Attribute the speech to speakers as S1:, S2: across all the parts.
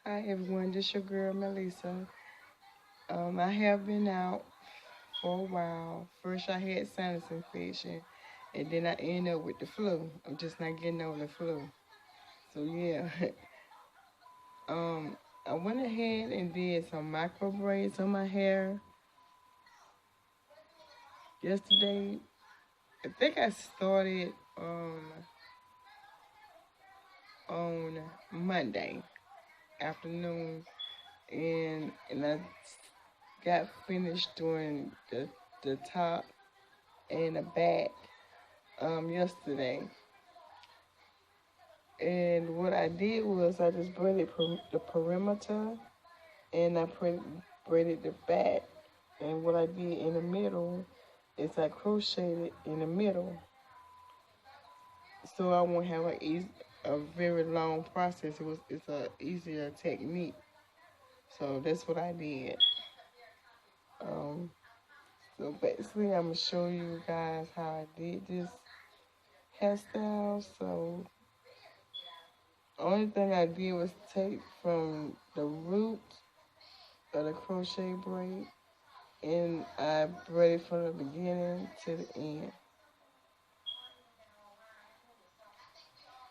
S1: Hi everyone, this your girl Melissa. I have been out for a while. First I had sinus infection, and then I ended up with the flu. I'm just not getting over the flu. So yeah, um, I went ahead and did some micro braids on my hair yesterday. I think I started on Monday afternoon, and I got finished doing the top and the back yesterday. And what I did was I just braided the perimeter and I braided the back. And what I did in the middle is I crocheted in the middle, so I won't have a very long process. It's a easier technique. So that's what I did. Um, so basically, I'm gonna show you guys how I did this hairstyle. So only thing I did was take from the root of the crochet braid and I braided from the beginning to the end.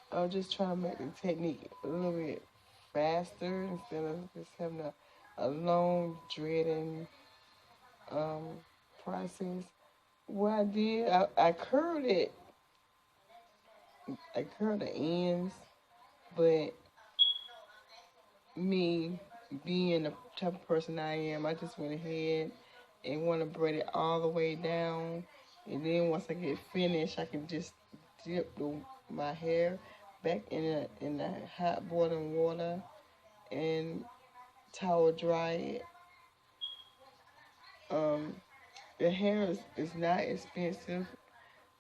S1: I was just trying to make the technique a little bit faster instead of just having a long dreading um, process. What I did, I curled it. I curled the ends, but me being the type of person I am, I just went ahead and want to braid it all the way down. And then once I get finished, I can just dip my hair back in the hot boiling water and towel dry it. Um, the hair is not expensive.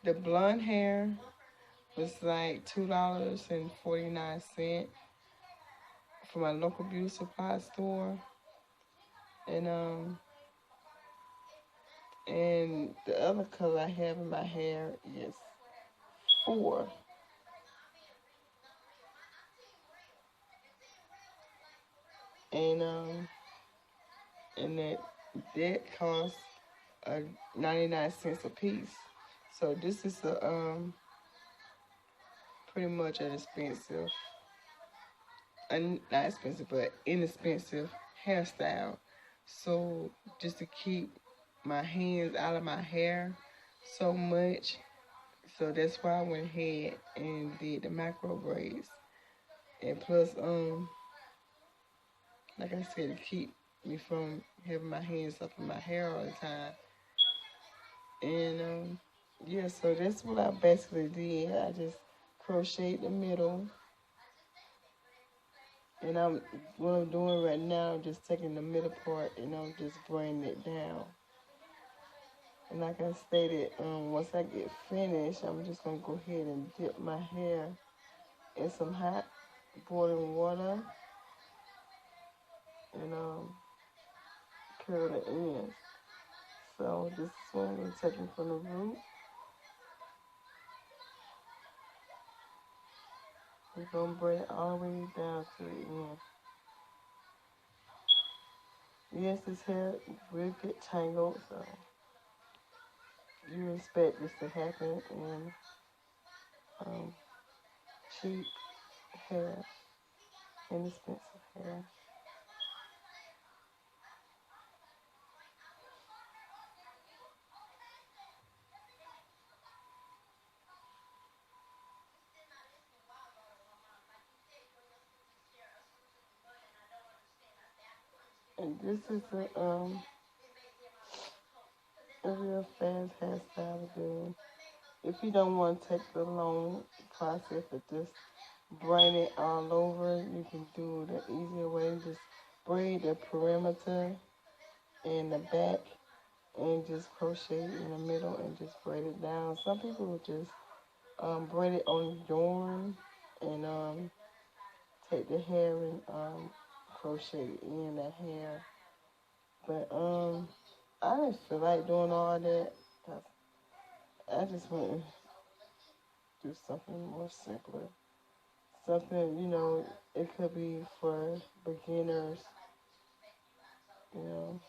S1: The blonde hair was like $2.49 from my local beauty supply store, and the other color I have in my hair is 4. And that costs 99 cents a piece. So this is a pretty much an expensive, not expensive, but inexpensive hairstyle. So just to keep my hands out of my hair so much, so that's why I went ahead and did the macro braids. And plus, like I said, to keep me from having my hands up in my hair all the time. And yeah, so that's what I basically did. I just crocheted the middle, and what I'm doing right now, I'm just taking the middle part and I'm just braiding it down. And like I stated, once I get finished, I'm just gonna go ahead and dip my hair in some hot boiling water and curl the ends. So this is what I'm taking from the root. We're gonna braid it all the way down to the end. Yes, this hair will get tangled, so you expect this to happen in um, cheap hair, inexpensive hair. And this is a real fast hairstyle to do. If you don't want to take the long process of just braid it all over, you can do the easier way. Just braid the perimeter and the back and just crochet in the middle and just braid it down. Some people will just braid it on yarn and take the hair and crochet it in the hair. But I didn't feel like doing all that. I just want to do something more simpler. something, it could be for beginners, you know.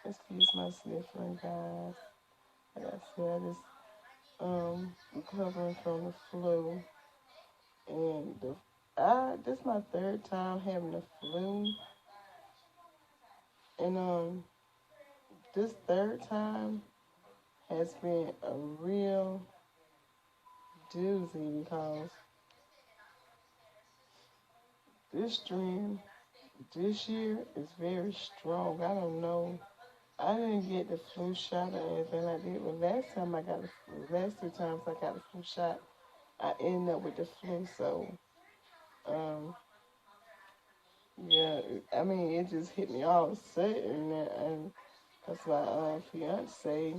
S1: Excuse my sniffling, guys. Like I said, I just recovering from the flu, and this is my third time having the flu, and this third time has been a real doozy because this strain this year is very strong. I don't know. I didn't get the flu shot or anything like that, but last two times I got the flu shot, I ended up with the flu. So, um, yeah, I mean, it just hit me all sudden, and because my fiance,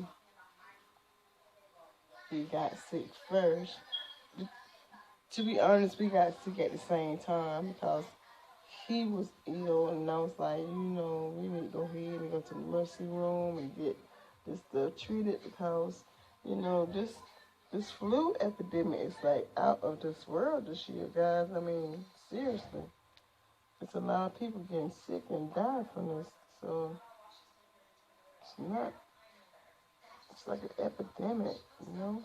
S1: he got sick first. To be honest, we got sick at the same time because he was ill, and I was like, we need to go ahead and go to the emergency room and get this stuff treated because, this flu epidemic is like out of this world this year, guys. I mean, seriously, it's a lot of people getting sick and dying from this. So it's not, it's like an epidemic, you know.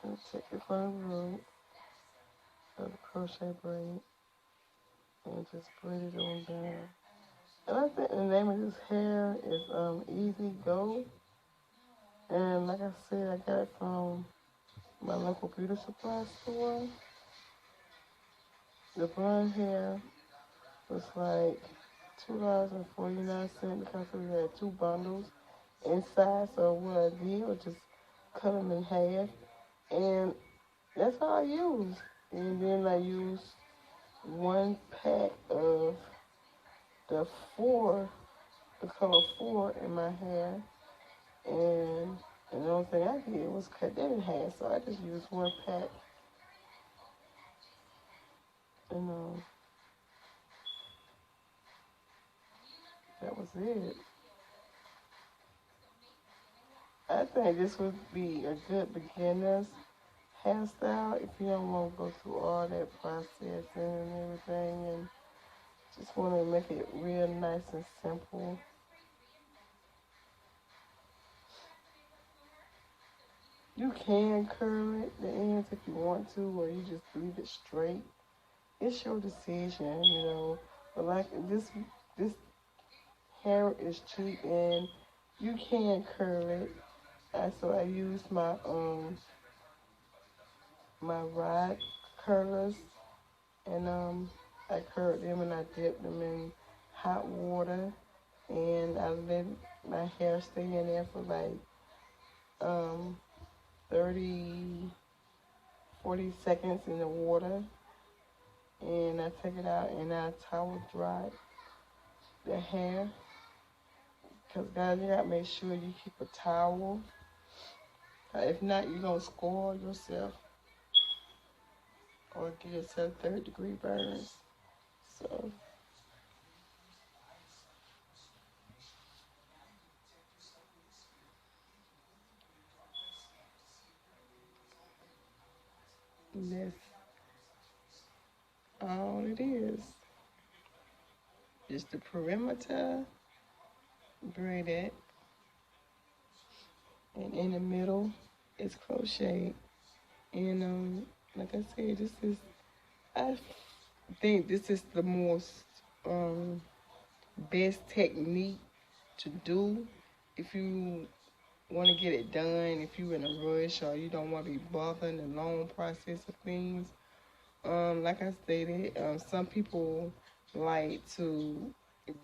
S1: And take it from the root of the crochet braid and just braid it on down. And I think the name of this hair is Easy Go. And like I said, I got it from my local beauty supply store. The blonde hair was like $2.49 because we had two bundles inside. So what I did was just cut them in half. And that's all I used. And then I used one pack of the four, the color four in my hair. And the only thing I did was cut that in half. So I just used one pack. And that was it. I think this would be a good beginner's hairstyle if you don't want to go through all that processing and everything and just want to make it real nice and simple. You can curl it, the ends, if you want to, or you just leave it straight. It's your decision, But like this hair is cheap and you can curl it. So I used my rod curlers, and I curled them and I dipped them in hot water, and I let my hair stay in there for like um 30, 40 seconds in the water, and I take it out and I towel dry the hair. Because guys, you gotta make sure you keep a towel. If not, you're gonna score yourself or give yourself third-degree burns. So that's all it is. Just the perimeter braided, and in the middle is crochet. And like I said, I think this is the most um best technique to do if you want to get it done, if you're in a rush or you don't want to be bothering the long process of things. Like I stated, some people like to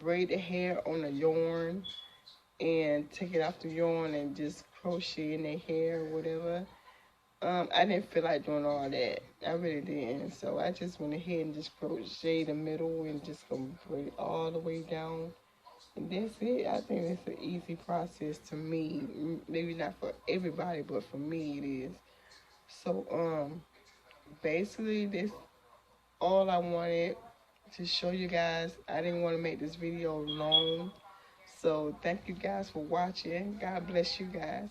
S1: braid the hair on the yarn and take it off the yarn and just crochet in their hair or whatever. I didn't feel like doing all that. I really didn't. So I just went ahead and just crochet the middle and just gonna braid all the way down. And that's it. I think it's an easy process to me. Maybe not for everybody, but for me it is. So basically this all I wanted to show you guys. I didn't want to make this video long, So thank you guys for watching. God bless you guys.